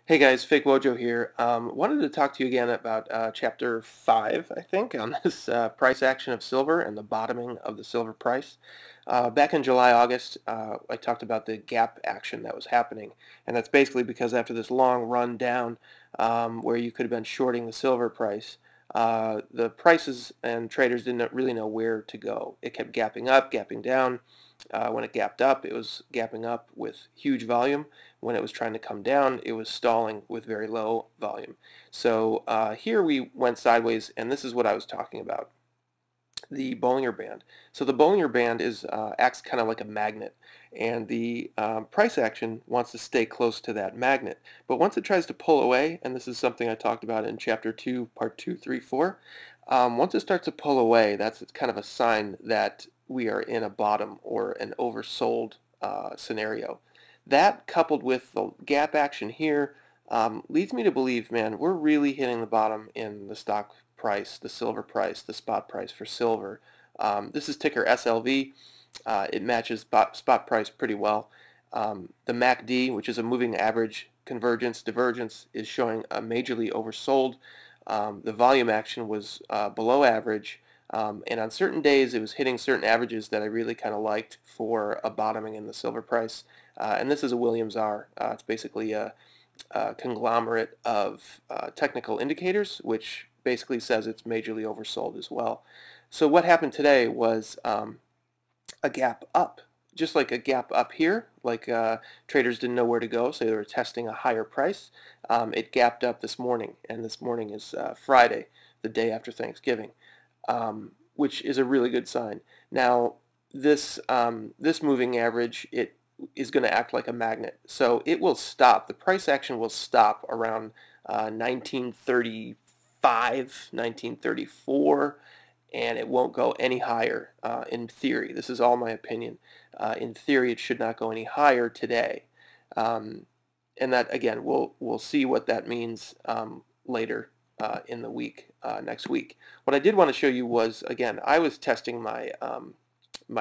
Hey guys, Fake Wojo here. Wanted to talk to you again about chapter 5, I think, on this price action of silver and the bottoming of the silver price. Back in July, August, I talked about the gap action that was happening, and that's basically because after this long run down where you could have been shorting the silver price, the prices and traders didn't really know where to go. It kept gapping up, gapping down. When it gapped up, it was gapping up with huge volume. When it was trying to come down, it was stalling with very low volume. So here we went sideways, and this is what I was talking about, the Bollinger Band. So the Bollinger Band acts kind of like a magnet, and the price action wants to stay close to that magnet. But once it tries to pull away, and this is something I talked about in Chapter 2, Part 2, 3, 4, once it starts to pull away, that's kind of a sign that we are in a bottom or an oversold scenario. That coupled with the gap action here leads me to believe, man, we're really hitting the bottom in the stock price, the silver price, the spot price for silver. This is ticker SLV. It matches spot price pretty well. The MACD, which is a moving average convergence divergence, is showing a majorly oversold. The volume action was below average. And on certain days, it was hitting certain averages that I really kind of liked for a bottoming in the silver price. And this is a Williams R. It's basically a conglomerate of technical indicators, which basically says it's majorly oversold as well. So what happened today was a gap up, just like a gap up here, like traders didn't know where to go, so they were testing a higher price. It gapped up this morning, and this morning is Friday, the day after Thanksgiving, which is a really good sign. Now, this moving average, it is going to act like a magnet. So it will stop. The price action will stop around 1935, 1934, and it won't go any higher in theory. This is all my opinion. In theory, it should not go any higher today. And that, again, we'll see what that means later in the week, next week. What I did want to show you was, again, I was testing my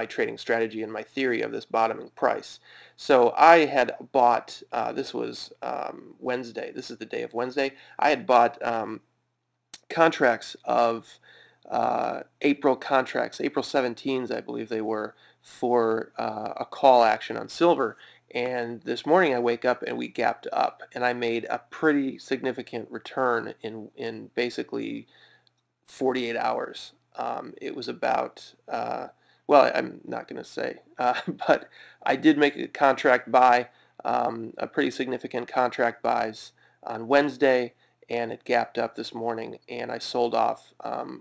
trading strategy and my theory of this bottoming price. So I had bought, this was Wednesday, this is the day of Wednesday, I had bought contracts of April contracts, April 17s I believe they were, for a call action on silver. And this morning I wake up and we gapped up, and I made a pretty significant return in basically 48 hours. It was about well, I'm not going to say, but I did make a contract buy, a pretty significant contract buys on Wednesday, and it gapped up this morning, and I sold off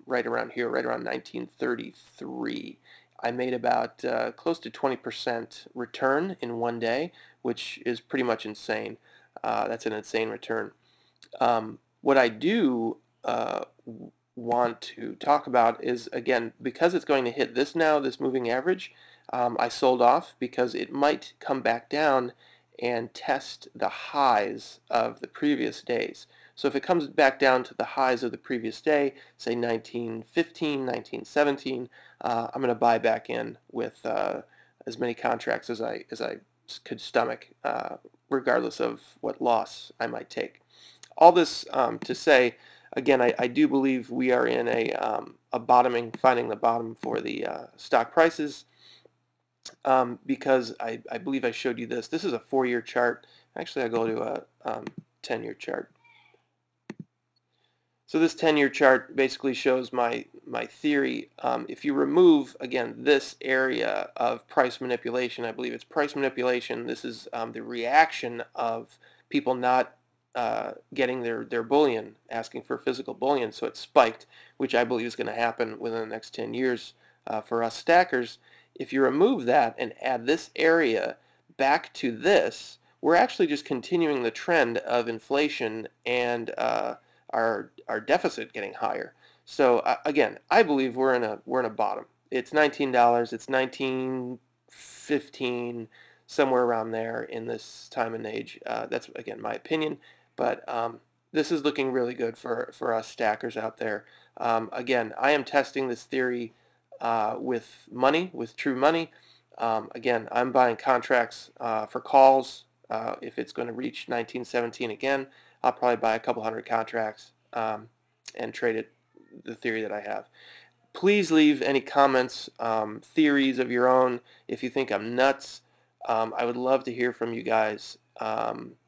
right around here, right around 1933. I made about close to 20% return in one day, which is pretty much insane. That's an insane return. What I do want to talk about is, again, because it's going to hit this now, this moving average, I sold off because it might come back down and test the highs of the previous days. So if it comes back down to the highs of the previous day, say 1915, 1917, I'm going to buy back in with as many contracts as I could stomach, regardless of what loss I might take. All this to say, again, I do believe we are in a bottoming, finding the bottom for the stock prices, because I believe I showed you this. This is a 4-year chart. Actually, I'll go to a 10-year chart. So this 10-year chart basically shows my theory. If you remove, again, this area of price manipulation, I believe it's price manipulation. This is the reaction of people not getting their bullion, asking for physical bullion, so it spiked, which I believe is going to happen within the next 10 years for us stackers. If you remove that and add this area back to this, we're actually just continuing the trend of inflation and our deficit getting higher. So again, I believe we're in a bottom. It's $19. It's 1915, somewhere around there in this time and age. That's, again, my opinion, but this is looking really good for us stackers out there. Again, I am testing this theory with money, with true money. Again, I'm buying contracts for calls If it's going to reach 1917 again, I'll probably buy a couple hundred contracts and trade it the theory that I have. Please leave any comments, theories of your own. If you think I'm nuts, I would love to hear from you guys and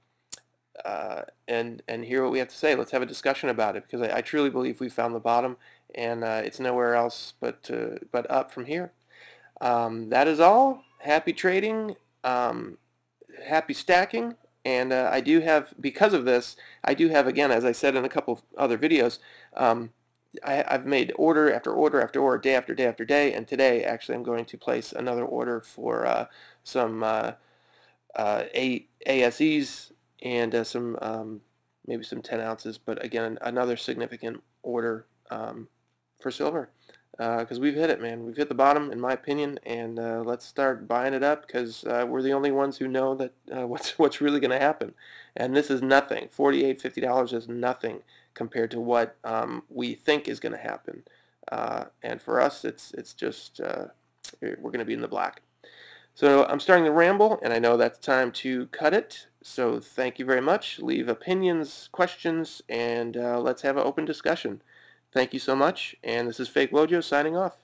hear what we have to say. Let's have a discussion about it, because I truly believe we found the bottom, and it's nowhere else but up from here. That is all. Happy trading, happy stacking, and I do have, because of this, I do have, again, as I said in a couple of other videos, I've made order after order after order, day after day after day, and today actually I'm going to place another order for some ASEs and some maybe some 10 ounces, but again, another significant order for silver, because we've hit it, man. We've hit the bottom, in my opinion, and let's start buying it up, because we're the only ones who know that what's really going to happen. And this is nothing. $48, $50 is nothing compared to what we think is going to happen. And for us, it's just we're going to be in the black. So I'm starting to ramble, and I know that's time to cut it. So thank you very much. Leave opinions, questions, and let's have an open discussion. Thank you so much, and this is Fake Wojo signing off.